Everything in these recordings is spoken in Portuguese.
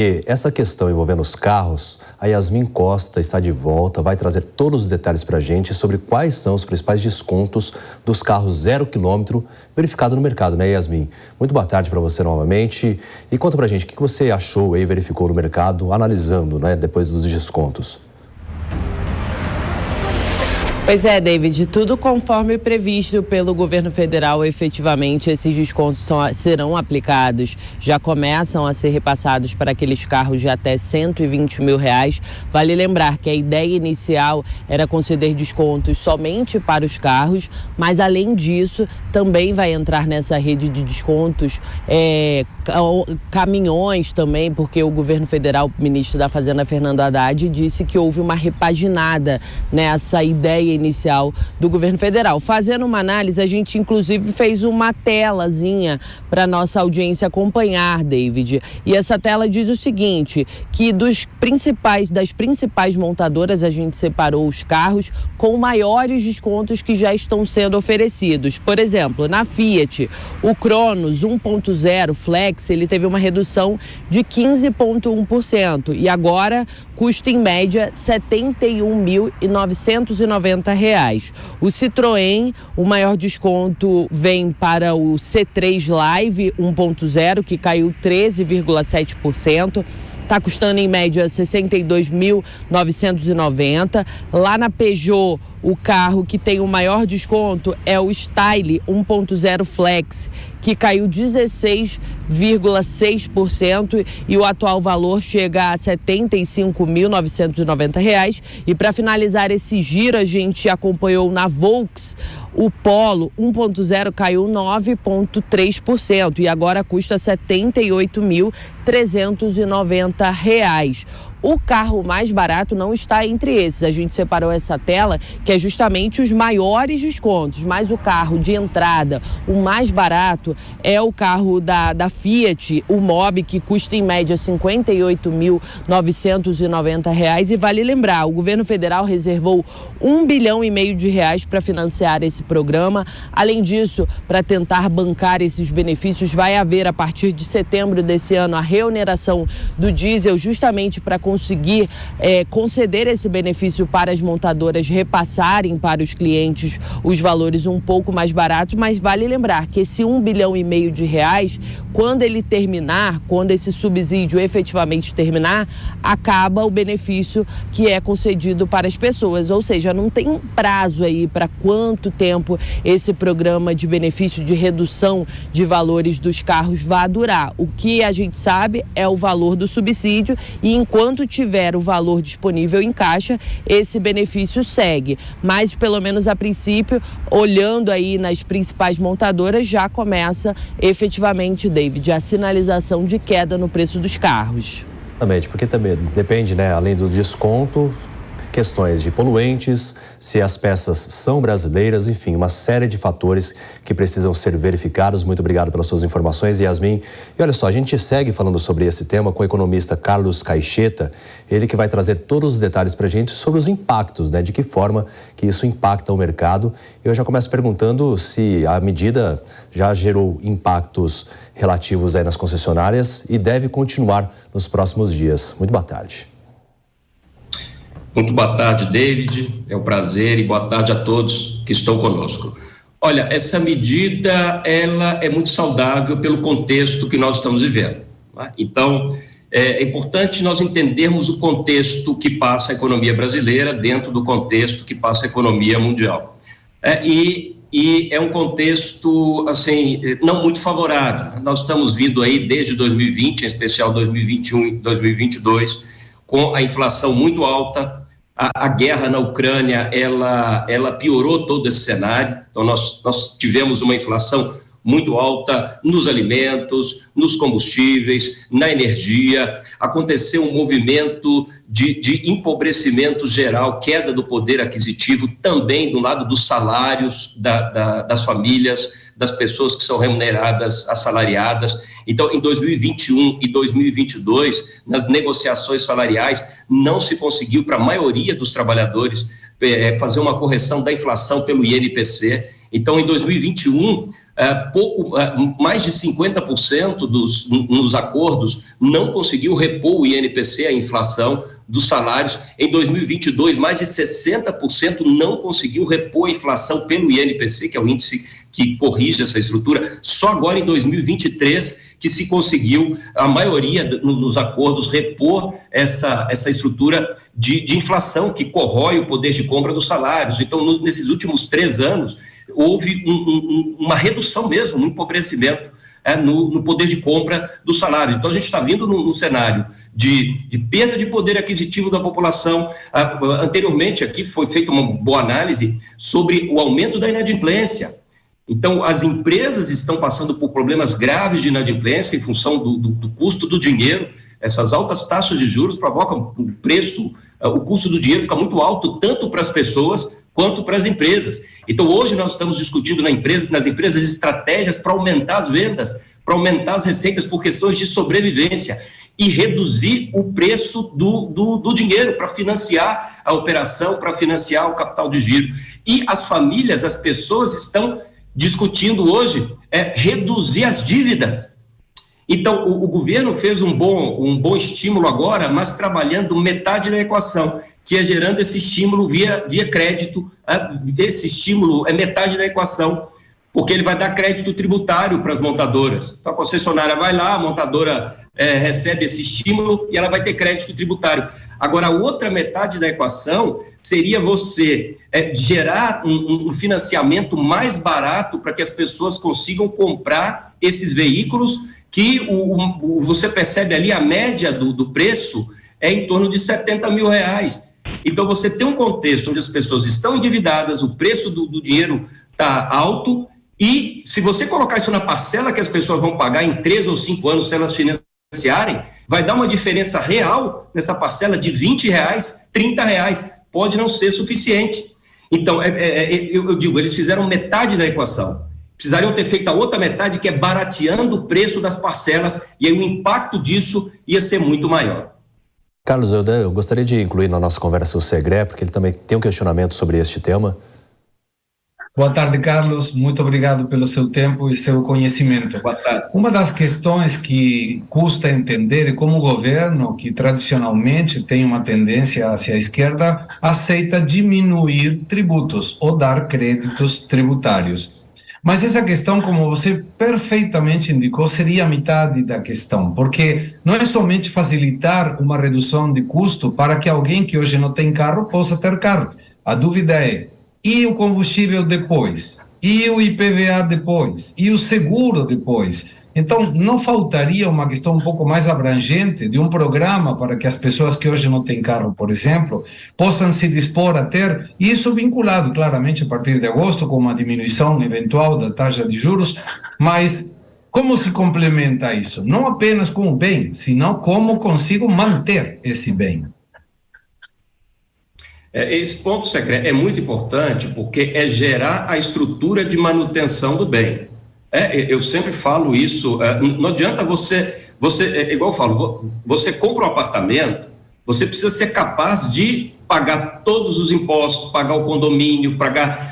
E essa questão envolvendo os carros, a Yasmin Costa está de volta, vai trazer todos os detalhes para a gente sobre quais são os principais descontos dos carros 0 km verificado no mercado, né, Yasmin? Muito boa tarde para você novamente. E conta para a gente o que você achou e verificou no mercado, analisando, né, depois dos descontos. Pois é, David, tudo conforme previsto pelo governo federal. Efetivamente, esses descontos serão aplicados, já começam a ser repassados para aqueles carros de até R$120 mil. Vale lembrar que a ideia inicial era conceder descontos somente para os carros, mas além disso, também vai entrar nessa rede de descontos caminhões também, porque o governo federal, o ministro da Fazenda, Fernando Haddad, disse que houve uma repaginada nessa ideia inicial do governo federal. Fazendo uma análise, a gente inclusive fez uma telazinha para nossa audiência acompanhar, David. E essa tela diz o seguinte, que das principais montadoras, a gente separou os carros com maiores descontos que já estão sendo oferecidos. Por exemplo, na Fiat, o Cronos 1.0 Flex, ele teve uma redução de 15,1% e agora custa em média R$ 71.990. O Citroën, o maior desconto vem para o C3 Live 1.0, que caiu 13,7%. Está custando em média R$ 62.990. Lá na Peugeot, o carro que tem o maior desconto é o Style 1.0 Flex, que caiu 16,6% e o atual valor chega a R$ 75.990. E para finalizar esse giro, a gente acompanhou na Volks, o Polo 1.0 caiu 9,3% e agora custa R$ 78.390. O carro mais barato não está entre esses. A gente separou essa tela, que é justamente os maiores descontos, mas o carro de entrada, o mais barato, é o carro da Fiat, o Mobi, que custa em média R$ 58.990. E vale lembrar, o governo federal reservou R$1,5 bilhão para financiar esse programa. Além disso, para tentar bancar esses benefícios, vai haver, a partir de setembro desse ano, a reoneração do diesel, justamente para conseguir conceder esse benefício para as montadoras repassarem para os clientes os valores um pouco mais baratos, mas vale lembrar que esse R$1,5 bilhão, quando ele terminar, quando esse subsídio efetivamente terminar, acaba o benefício que é concedido para as pessoas, ou seja, não tem um prazo aí para quanto tempo esse programa de benefício de redução de valores dos carros vai durar. O que a gente sabe é o valor do subsídio e enquanto tiver o valor disponível em caixa, esse benefício segue. Mas, pelo menos a princípio, olhando aí nas principais montadoras, já começa efetivamente, David, a sinalização de queda no preço dos carros. Exatamente, porque também depende, né, além do desconto, questões de poluentes, se as peças são brasileiras, enfim, uma série de fatores que precisam ser verificados. Muito obrigado pelas suas informações, Yasmin. E olha só, a gente segue falando sobre esse tema com o economista Carlos Caixeta, ele que vai trazer todos os detalhes para a gente sobre os impactos, né, de que forma que isso impacta o mercado. Eu já começo perguntando se a medida já gerou impactos relativos aí nas concessionárias e deve continuar nos próximos dias. Muito boa tarde. Muito boa tarde, David, é um prazer e boa tarde a todos que estão conosco. Olha, essa medida, ela é muito saudável pelo contexto que nós estamos vivendo, né? Então, é importante nós entendermos o contexto que passa a economia brasileira dentro do contexto que passa a economia mundial. E é um contexto, assim, não muito favorável. Nós estamos vindo aí desde 2020, em especial 2021 e 2022, com a inflação muito alta. A guerra na Ucrânia, ela piorou todo esse cenário. Então, nós tivemos uma inflação muito alta nos alimentos, nos combustíveis, na energia. Aconteceu um movimento de empobrecimento geral, queda do poder aquisitivo, também do lado dos salários das famílias, das pessoas que são remuneradas, assalariadas. Então, em 2021 e 2022, nas negociações salariais, não se conseguiu, para a maioria dos trabalhadores, fazer uma correção da inflação pelo INPC. Então, em 2021, mais de 50% nos acordos não conseguiu repor o INPC, a inflação dos salários. Em 2022, mais de 60% não conseguiu repor a inflação pelo INPC, que é o índice que corrige essa estrutura. Só agora em 2023 que se conseguiu, a maioria nos acordos, repor essa estrutura de inflação que corrói o poder de compra dos salários. Então, nesses últimos 3 anos, houve uma redução mesmo, um empobrecimento no poder de compra do salário. Então, a gente está vindo num cenário de perda de poder aquisitivo da população. Anteriormente, aqui foi feita uma boa análise sobre o aumento da inadimplência. Então, as empresas estão passando por problemas graves de inadimplência em função do custo do dinheiro. Essas altas taxas de juros provocam o custo do dinheiro fica muito alto, tanto para as pessoas quanto para as empresas. Então, hoje nós estamos discutindo nas empresas estratégias para aumentar as vendas, para aumentar as receitas por questões de sobrevivência e reduzir o preço do dinheiro para financiar a operação, para financiar o capital de giro. E as famílias, as pessoas estão discutindo hoje reduzir as dívidas. Então, o governo fez um bom estímulo agora, mas trabalhando metade da equação, que é gerando esse estímulo via crédito. Esse estímulo é metade da equação, porque ele vai dar crédito tributário para as montadoras. Então, a concessionária vai lá, a montadora recebe esse estímulo e ela vai ter crédito tributário. Agora, a outra metade da equação seria você gerar um financiamento mais barato para que as pessoas consigam comprar esses veículos, que você percebe ali a média do preço é em torno de R$70 mil. Então, você tem um contexto onde as pessoas estão endividadas, o preço do dinheiro está alto, e se você colocar isso na parcela que as pessoas vão pagar em 3 ou 5 anos, se elas financiarem, vai dar uma diferença real nessa parcela de R$20, R$30, pode não ser suficiente. Então, eu digo, eles fizeram metade da equação. Precisariam ter feito a outra metade, que é barateando o preço das parcelas, e aí o impacto disso ia ser muito maior. Carlos, eu gostaria de incluir na nossa conversa o Segré, porque ele também tem um questionamento sobre este tema. Boa tarde, Carlos. Muito obrigado pelo seu tempo e seu conhecimento. Boa tarde. Uma das questões que custa entender é como o governo, que tradicionalmente tem uma tendência hacia a esquerda, aceita diminuir tributos ou dar créditos tributários. Mas essa questão, como você perfeitamente indicou, seria a metade da questão, porque não é somente facilitar uma redução de custo para que alguém que hoje não tem carro possa ter carro. A dúvida é, e o combustível depois? E o IPVA depois? E o seguro depois? Então, não faltaria uma questão um pouco mais abrangente de um programa para que as pessoas que hoje não têm carro, por exemplo, possam se dispor a ter, e isso vinculado claramente a partir de agosto com uma diminuição eventual da taxa de juros, mas como se complementa isso? Não apenas com o bem, senão como consigo manter esse bem. Esse ponto, secretário, é muito importante porque é gerar a estrutura de manutenção do bem. Eu sempre falo isso, não adianta igual eu falo, você compra um apartamento, você precisa ser capaz de pagar todos os impostos, pagar o condomínio,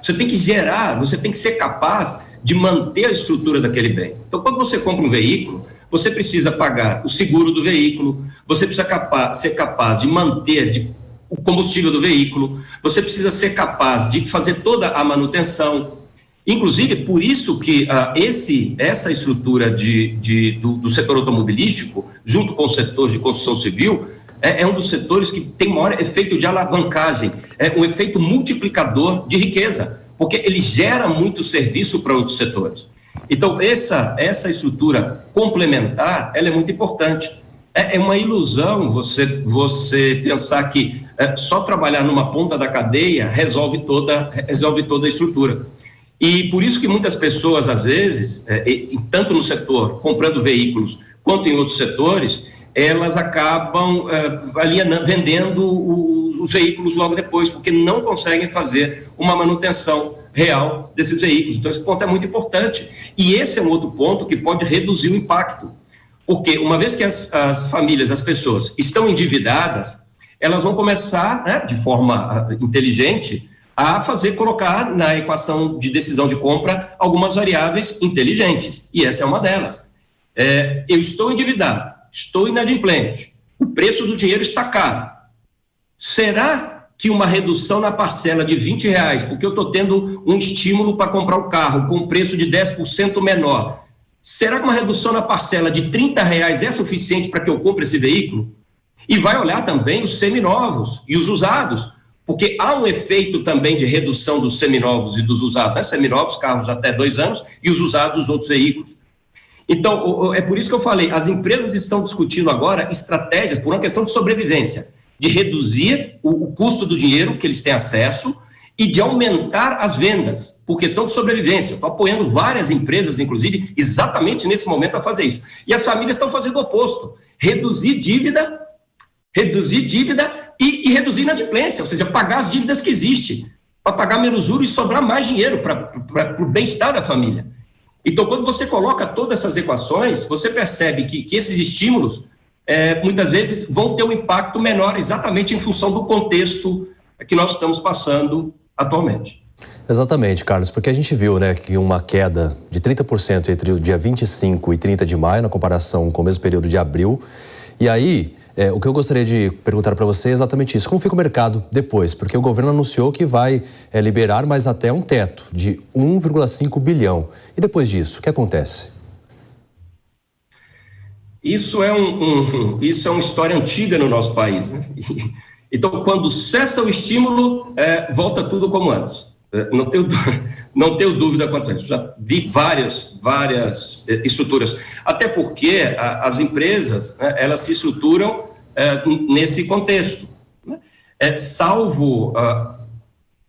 você tem que ser capaz de manter a estrutura daquele bem. Então, quando você compra um veículo, você precisa pagar o seguro do veículo, você precisa ser capaz de manter o combustível do veículo, você precisa ser capaz de fazer toda a manutenção. Inclusive, por isso que essa estrutura do setor automobilístico, junto com o setor de construção civil, é um dos setores que tem maior efeito de alavancagem, um efeito multiplicador de riqueza, porque ele gera muito serviço para outros setores. Então, essa estrutura complementar, ela é muito importante. É uma ilusão você pensar que só trabalhar numa ponta da cadeia resolve toda a estrutura. E por isso que muitas pessoas, às vezes, tanto no setor comprando veículos, quanto em outros setores, elas acabam vendendo os veículos logo depois, porque não conseguem fazer uma manutenção real desses veículos. Então, esse ponto é muito importante. E esse é um outro ponto que pode reduzir o impacto. Porque uma vez que as famílias, as pessoas estão endividadas, elas vão começar, de forma inteligente, a colocar na equação de decisão de compra algumas variáveis inteligentes, e essa é uma delas. Eu estou endividado, estou inadimplente, o preço do dinheiro está caro. Será que uma redução na parcela de R$20, porque eu estou tendo um estímulo para comprar o carro com preço de 10% menor, será que uma redução na parcela de R$30 é suficiente para que eu compre esse veículo? E vai olhar também os seminovos e os usados, porque há um efeito também de redução dos seminovos e dos usados, né? Seminovos, carros até 2 anos, e os usados, os outros veículos. Então, é por isso que eu falei, as empresas estão discutindo agora estratégias, por uma questão de sobrevivência, de reduzir o custo do dinheiro que eles têm acesso e de aumentar as vendas, por questão de sobrevivência. Estou apoiando várias empresas, inclusive, exatamente nesse momento a fazer isso. E as famílias estão fazendo o oposto, reduzir dívida e reduzir inadimplência, ou seja, pagar as dívidas que existem, para pagar menos juros e sobrar mais dinheiro para o bem-estar da família. Então, quando você coloca todas essas equações, você percebe que esses estímulos, muitas vezes, vão ter um impacto menor, exatamente em função do contexto que nós estamos passando atualmente. Exatamente, Carlos, porque a gente viu, né, que uma queda de 30% entre o dia 25 e 30 de maio, na comparação com o mesmo período de abril, e aí... o que eu gostaria de perguntar para você é exatamente isso. Como fica o mercado depois? Porque o governo anunciou que vai liberar mais até um teto de 1,5 bilhão. E depois disso, o que acontece? Isso é uma história antiga no nosso país, né? Então, quando cessa o estímulo, volta tudo como antes. Não tenho dúvida quanto a isso. Já vi várias estruturas. Até porque as empresas, né, elas se estruturam nesse contexto, né? Salvo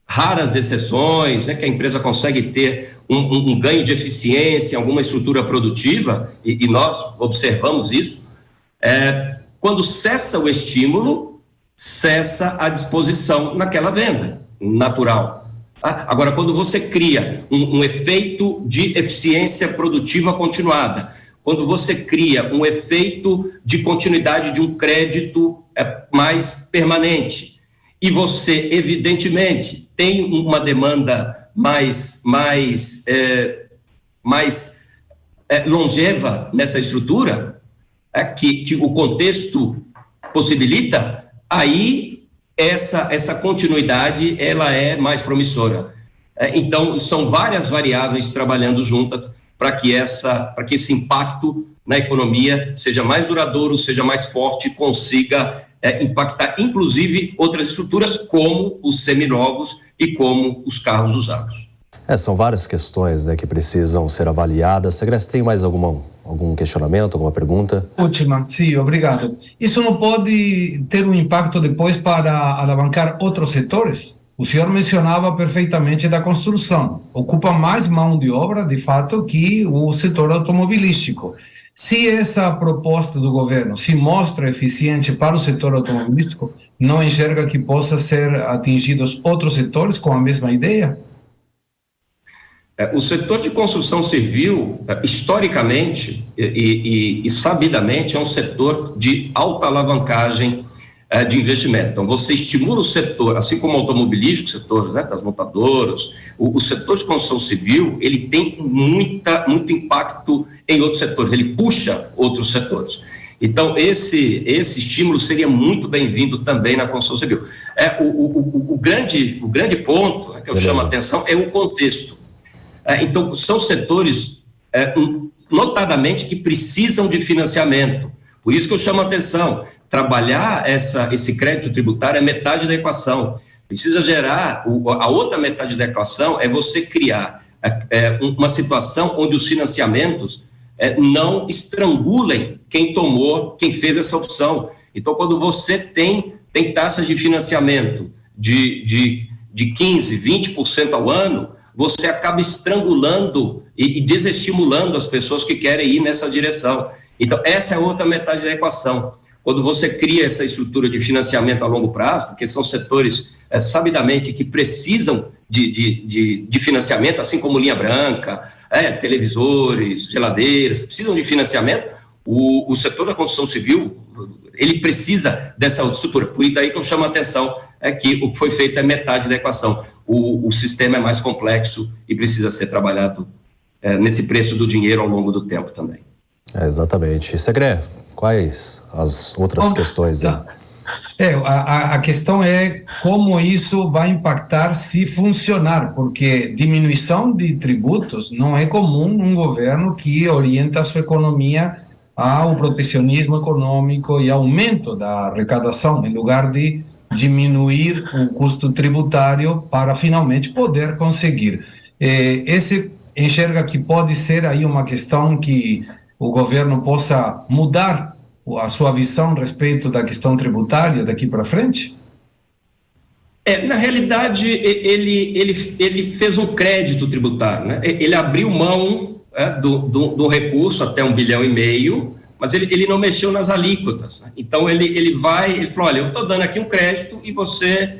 raras exceções, né, que a empresa consegue ter um ganho de eficiência, alguma estrutura produtiva, e nós observamos isso. Quando cessa o estímulo, cessa a disposição naquela venda natural. Agora, quando você cria um efeito de eficiência produtiva continuada, quando você cria um efeito de continuidade de um crédito mais permanente, e você, evidentemente, tem uma demanda mais longeva nessa estrutura, que o contexto possibilita, aí essa continuidade ela é mais promissora. Então, são várias variáveis trabalhando juntas para que esse impacto na economia seja mais duradouro, seja mais forte e consiga impactar, inclusive, outras estruturas, como os seminovos e como os carros usados. São várias questões, né, que precisam ser avaliadas. Segredo, tem mais algum questionamento, alguma pergunta? Última, sim, obrigado. Isso não pode ter um impacto depois para alavancar outros setores? O senhor mencionava perfeitamente da construção. Ocupa mais mão de obra, de fato, que o setor automobilístico. Se essa proposta do governo se mostra eficiente para o setor automobilístico, não enxerga que possa ser atingidos outros setores com a mesma ideia? O setor de construção civil, historicamente e sabidamente, é um setor de alta alavancagem de investimento. Então, você estimula o setor, assim como o automobilístico, o setor, né, das montadoras, o setor de construção civil, ele tem muito impacto em outros setores, ele puxa outros setores. Então, esse estímulo seria muito bem-vindo também na construção civil. O grande ponto, né, que eu chamo a atenção é o contexto. Então, são setores, notadamente, que precisam de financiamento. Por isso que eu chamo a atenção. Trabalhar esse crédito tributário é metade da equação. Precisa gerar, a outra metade da equação é você criar uma situação onde os financiamentos não estrangulem quem fez essa opção. Então, quando você tem taxas de financiamento de 15%, 20% ao ano, você acaba estrangulando e desestimulando as pessoas que querem ir nessa direção. Então, essa é a outra metade da equação. Quando você cria essa estrutura de financiamento a longo prazo, porque são setores, sabidamente, que precisam de financiamento, assim como linha branca, televisores, geladeiras, precisam de financiamento, o setor da construção civil, ele precisa dessa outra estrutura. Por daí que eu chamo a atenção, que o que foi feito é metade da equação. o sistema é mais complexo e precisa ser trabalhado nesse preço do dinheiro ao longo do tempo também. Exatamente. Segré, quais as outras questões aí? A questão é como isso vai impactar se funcionar, porque diminuição de tributos não é comum num governo que orienta a sua economia ao protecionismo econômico e aumento da arrecadação, em lugar de diminuir o custo tributário para finalmente poder conseguir. Esse enxerga que pode ser aí uma questão que o governo possa mudar a sua visão a respeito da questão tributária daqui para frente? Na realidade, ele fez um crédito tributário, né? Ele abriu mão do recurso até 1,5 bilhão, mas ele não mexeu nas alíquotas, né? Então ele falou, olha, eu estou dando aqui um crédito e você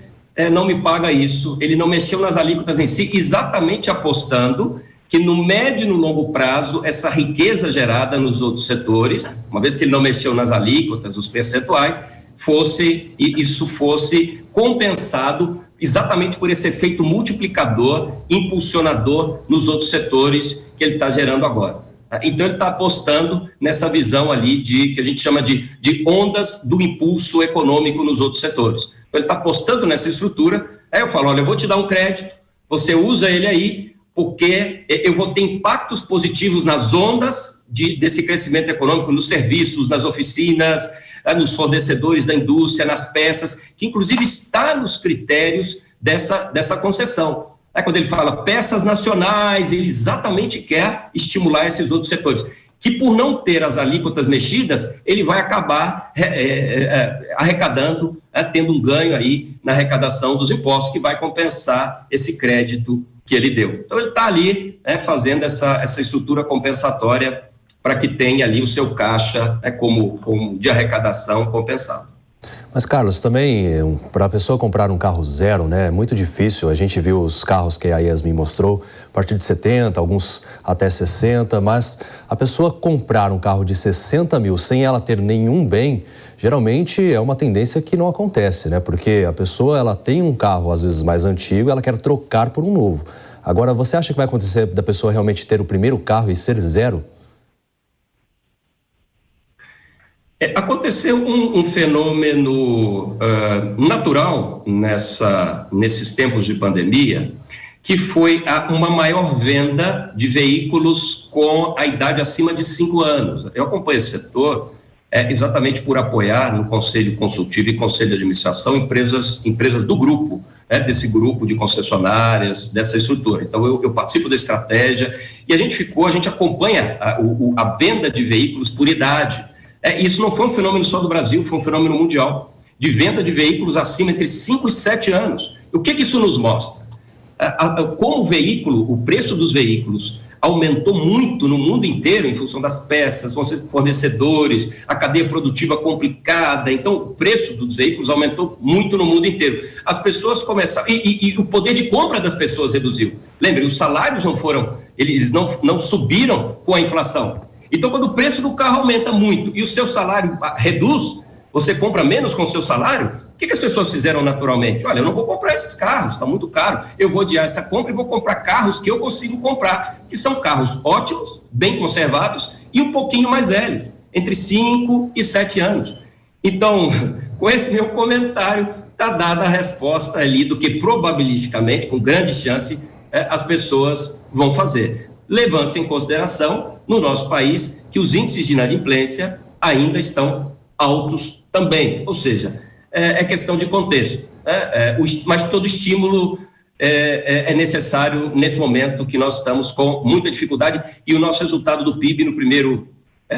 não me paga isso. Ele não mexeu nas alíquotas em si, exatamente apostando que no médio e no longo prazo, essa riqueza gerada nos outros setores, uma vez que ele não mexeu nas alíquotas, nos percentuais, isso fosse compensado exatamente por esse efeito multiplicador, impulsionador nos outros setores que ele está gerando agora. Então, ele está apostando nessa visão ali que a gente chama de ondas do impulso econômico nos outros setores. Então, ele está apostando nessa estrutura. Aí eu falo, olha, eu vou te dar um crédito, você usa ele aí, porque eu vou ter impactos positivos nas ondas desse crescimento econômico, nos serviços, nas oficinas, nos fornecedores da indústria, nas peças, que inclusive está nos critérios dessa concessão. Quando ele fala peças nacionais, ele exatamente quer estimular esses outros setores, que por não ter as alíquotas mexidas, ele vai acabar arrecadando, tendo um ganho aí na arrecadação dos impostos, que vai compensar esse crédito que ele deu. Então, ele está ali fazendo essa estrutura compensatória para que tenha ali o seu caixa como de arrecadação compensado. Mas, Carlos, também para a pessoa comprar um carro zero, né, é muito difícil. A gente viu os carros que a Yasmin mostrou, a partir de 70, alguns até 60, mas a pessoa comprar um carro de 60 mil sem ela ter nenhum bem, geralmente é uma tendência que não acontece, né? Porque a pessoa, ela tem um carro, às vezes, mais antigo, ela quer trocar por um novo. Agora, você acha que vai acontecer da pessoa realmente ter o primeiro carro e ser zero? Aconteceu um fenômeno natural nesses tempos de pandemia, que foi uma maior venda de veículos com a idade acima de 5 anos. Eu acompanho esse setor exatamente por apoiar no Conselho Consultivo e Conselho de Administração empresas do grupo, desse grupo de concessionárias, dessa estrutura. Então, eu participo da estratégia e a gente acompanha a venda de veículos por idade. Isso não foi um fenômeno só do Brasil, foi um fenômeno mundial, de venda de veículos acima entre 5 e 7 anos. O que isso nos mostra? Como o preço dos veículos aumentou muito no mundo inteiro em função das peças, fornecedores, a cadeia produtiva complicada. Então, o preço dos veículos aumentou muito no mundo inteiro. As pessoas começaram... E o poder de compra das pessoas reduziu. Lembrem, os salários eles não subiram com a inflação. Então, quando o preço do carro aumenta muito e o seu salário reduz, você compra menos com o seu salário, o que as pessoas fizeram naturalmente? Olha, eu não vou comprar esses carros, está muito caro. Eu vou adiar essa compra e vou comprar carros que eu consigo comprar, que são carros ótimos, bem conservados e um pouquinho mais velhos, entre 5 e 7 anos. Então, com esse meu comentário, está dada a resposta ali do que probabilisticamente, com grande chance, as pessoas vão fazer. Levando-se em consideração, no nosso país, que os índices de inadimplência ainda estão altos também, ou seja, é questão de contexto, mas todo estímulo é necessário nesse momento que nós estamos com muita dificuldade e o nosso resultado do PIB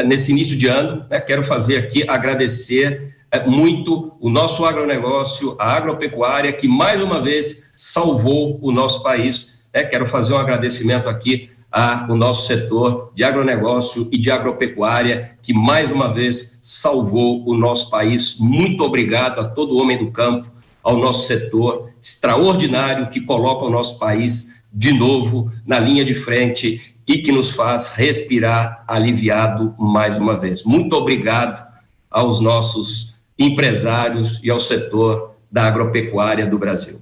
nesse início de ano, quero fazer aqui, agradecer muito o nosso agronegócio, a agropecuária, que mais uma vez salvou o nosso país, quero fazer um agradecimento aqui ao nosso setor de agronegócio e de agropecuária, que mais uma vez salvou o nosso país. Muito obrigado a todo homem do campo, ao nosso setor extraordinário que coloca o nosso país de novo na linha de frente e que nos faz respirar aliviado mais uma vez. Muito obrigado aos nossos empresários e ao setor da agropecuária do Brasil.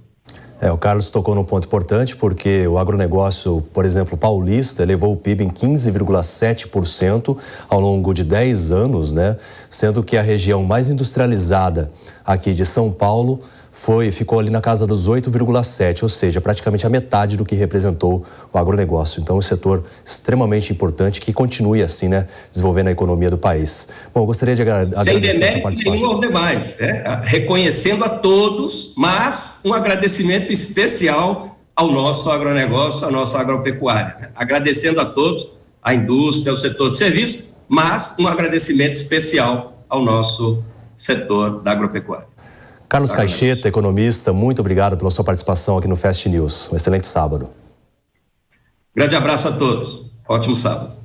O Carlos tocou num ponto importante, porque o agronegócio, por exemplo, paulista, elevou o PIB em 15,7% ao longo de 10 anos, né? Sendo que a região mais industrializada aqui de São Paulo ficou ali na casa dos 8,7%, ou seja, praticamente a metade do que representou o agronegócio. Então, é um setor extremamente importante que continue assim, né, desenvolvendo a economia do país. Bom, eu gostaria de agradecer a sua participação. Sem demérito aos demais, reconhecendo a todos, mas um agradecimento especial ao nosso agronegócio, à nossa agropecuária. Né? Agradecendo a todos, à indústria, ao setor de serviço, mas um agradecimento especial ao nosso setor da agropecuária. Carlos Caixeta, economista, muito obrigado pela sua participação aqui no Fast News. Um excelente sábado. Grande abraço a todos. Ótimo sábado.